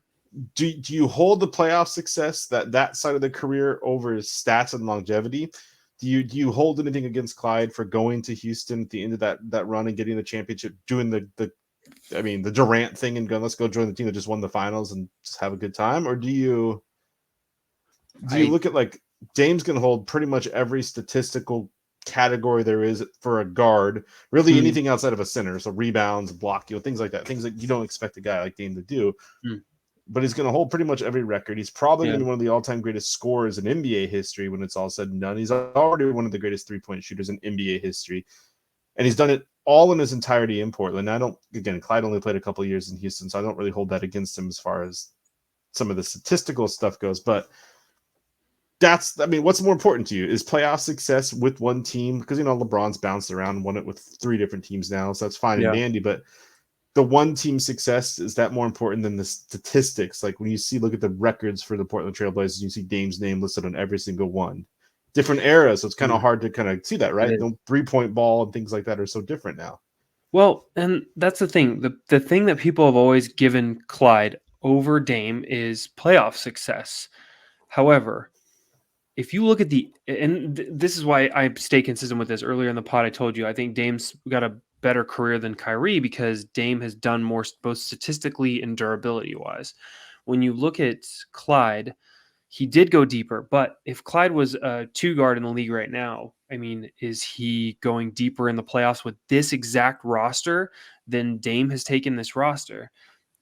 Do you hold the playoff success that side of the career over his stats and longevity? Do you hold anything against Clyde for going to Houston at the end of that run and getting the championship, doing the Durant thing and going, let's go join the team that just won the finals and just have a good time? Or do you I look at like Dame's going to hold pretty much every statistical category there is for a guard, really mm, anything outside of a center, so rebounds, block, things like that, things that you don't expect a guy like Dame to do, mm, but he's going to hold pretty much every record. He's probably yeah. going to be one of the all-time greatest scorers in NBA history when it's all said and done. He's already one of the greatest three-point shooters in NBA history, and he's done it all in his entirety in Portland. Clyde only played a couple of years in Houston, so I don't really hold that against him as far as some of the statistical stuff goes, but what's more important to you? Is playoff success with one team? Because LeBron's bounced around and won it with 3 different teams now, so that's fine and Yeah. dandy. But the one team success, is that more important than the statistics? Like when you look at the records for the Portland Trailblazers, you see Dame's name listed on every single one. Different eras, so it's kind of Mm, hard to kind of see that, it right? is. The 3-point ball and things like that are so different now. Well, and that's the thing. The thing that people have always given Clyde over Dame is playoff success. However, if you look at this is why I stay consistent with this. Earlier in the pod, I told you I think Dame's got a better career than Kyrie because Dame has done more both statistically and durability wise. When you look at Clyde, he did go deeper, but if Clyde was a two guard in the league right now, I mean, is he going deeper in the playoffs with this exact roster than Dame has taken this roster?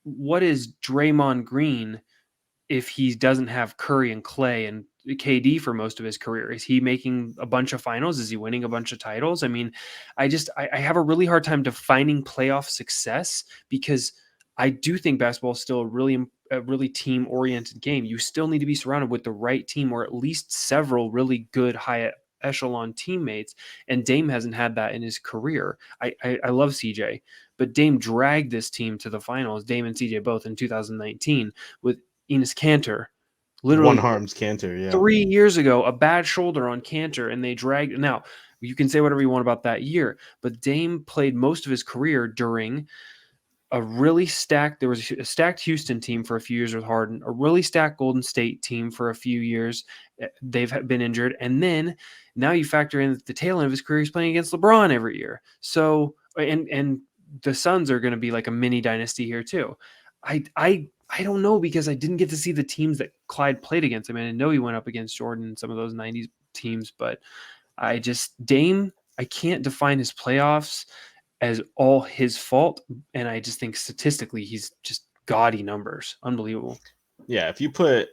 What is Draymond Green if he doesn't have Curry and Clay and KD for most of his career? Is he making a bunch of finals? Is he winning a bunch of titles? I mean, I have a really hard time defining playoff success because I do think basketball is still a really team oriented game. You still need to be surrounded with the right team or at least several really good high echelon teammates. And Dame hasn't had that in his career. I love CJ, but Dame dragged this team to the finals. Dame and CJ both in 2019 with Enes Kanter, One literally harms Cantor, yeah. 3 years ago, a bad shoulder on Kanter, and they dragged. Now, you can say whatever you want about that year, but Dame played most of his career during a really stacked. There was a stacked Houston team for a few years with Harden, a really stacked Golden State team for a few years. They've been injured, and then now you factor in the tail end of his career, he's playing against LeBron every year. So, and the Suns are going to be like a mini dynasty here too. I don't know because I didn't get to see the teams that Clyde played against. I mean, I know he went up against Jordan and some of those '90s teams, but Dame, I can't define his playoffs as all his fault, and I just think statistically he's just gaudy numbers, unbelievable. Yeah, if you put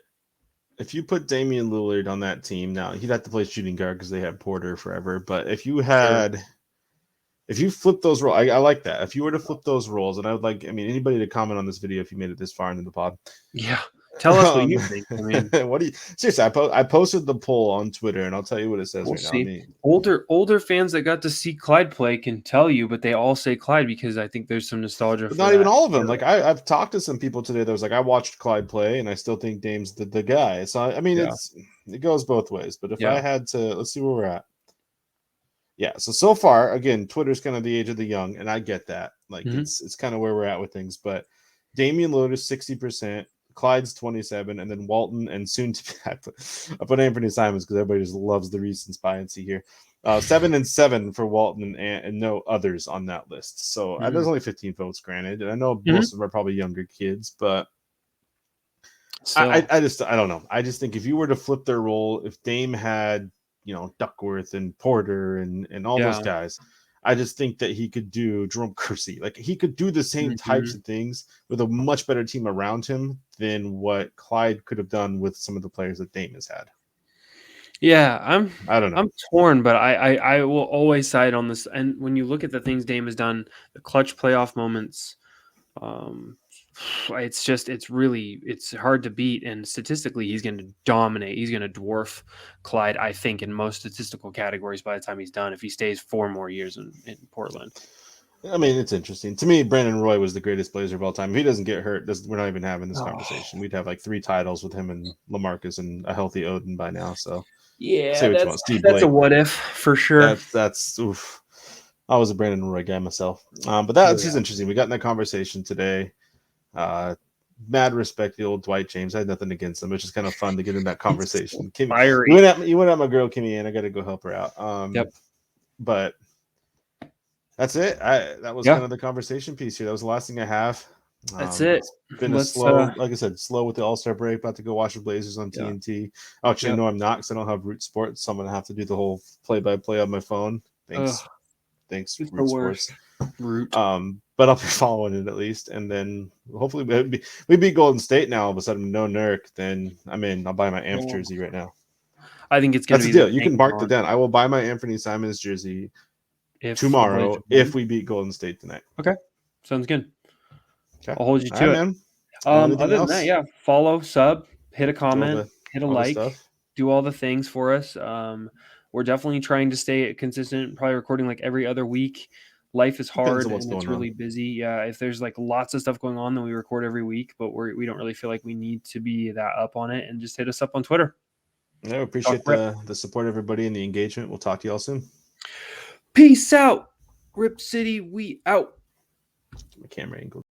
Damian Lillard on that team, now he'd have to play shooting guard because they had Porter forever. But if you flip those roles, I like that. If you were to flip those roles, and I would like, anybody to comment on this video if you made it this far into the pod. Yeah, tell us what you think. What do you seriously? I posted the poll on Twitter, and I'll tell you what it says we'll right see. now. Older fans that got to see Clyde play can tell you, but they all say Clyde because I think there's some nostalgia. But for not that. even all of them. Like I've talked to some people today that was like, I watched Clyde play, and I still think Dame's the guy. So it goes both ways. But if I had to, let's see where we're at. Yeah, so far, again, Twitter's kind of the age of the young, and I get that. Like it's kind of where we're at with things. But Damian Lillard is 60%, Clyde's 27%, and then Walton and soon to be, I put Anfernee Simons because everybody just loves the recency bias here. 7 and 7 for Walton and no others on that list. So there's only 15 votes, granted, and I know most of them are probably younger kids, but I don't know. I just think if you were to flip their role, if Dame had Duckworth and Porter and all those guys, I just think that he could do Jerome Kersey. Like he could do the same types of things with a much better team around him than what Clyde could have done with some of the players that Dame has had. Yeah, I don't know. I'm torn, but I will always side on this. And when you look at the things Dame has done, the clutch playoff moments, it's hard to beat. And statistically, he's going to dominate. He's going to dwarf Clyde, I think, in most statistical categories by the time he's done, if he stays 4 more years in Portland. It's interesting. To me, Brandon Roy was the greatest Blazer of all time. If he doesn't get hurt, we're not even having this conversation. We'd have like 3 titles with him and LaMarcus and a healthy Odin by now. So yeah, that's a what if for sure. That's oof. I was a Brandon Roy guy myself. But that's just interesting. We got in that conversation today. Mad respect the old Dwight James. I had nothing against him. It's just kind of fun to get in that conversation. You went at my girl Kimmy, and I got to go help her out. But that's it. That was kind of the conversation piece here. That was the last thing I have. That's it. It's been a slow, like I said, slow with the All-Star break. About to go watch the Blazers on TNT. Actually, no, I'm not because I don't have Root Sports, so I'm gonna have to do the whole play-by-play on my phone. Thanks, Root Sports. But I'll be following it at least, and then hopefully we beat Golden State now. All of a sudden, no Nurk. Then I'm in. I'll buy my Amp jersey right now. I think it's gonna be the deal. You can mark the down. I will buy my Anfernee Simons jersey tomorrow if we beat Golden State tonight. Okay, sounds good. Okay. I'll hold you to it. Man. Other than that, follow, sub, hit a comment, hit a like, do all the things for us. We're definitely trying to stay consistent, probably recording like every other week. Life is hard and it's really busy. Yeah, if there's like lots of stuff going on, then we record every week, but we don't really feel like we need to be that up on it. And just hit us up on Twitter. Yeah, we appreciate the support, everybody, and the engagement. We'll talk to you all soon. Peace out. Rip City, we out. My camera angle.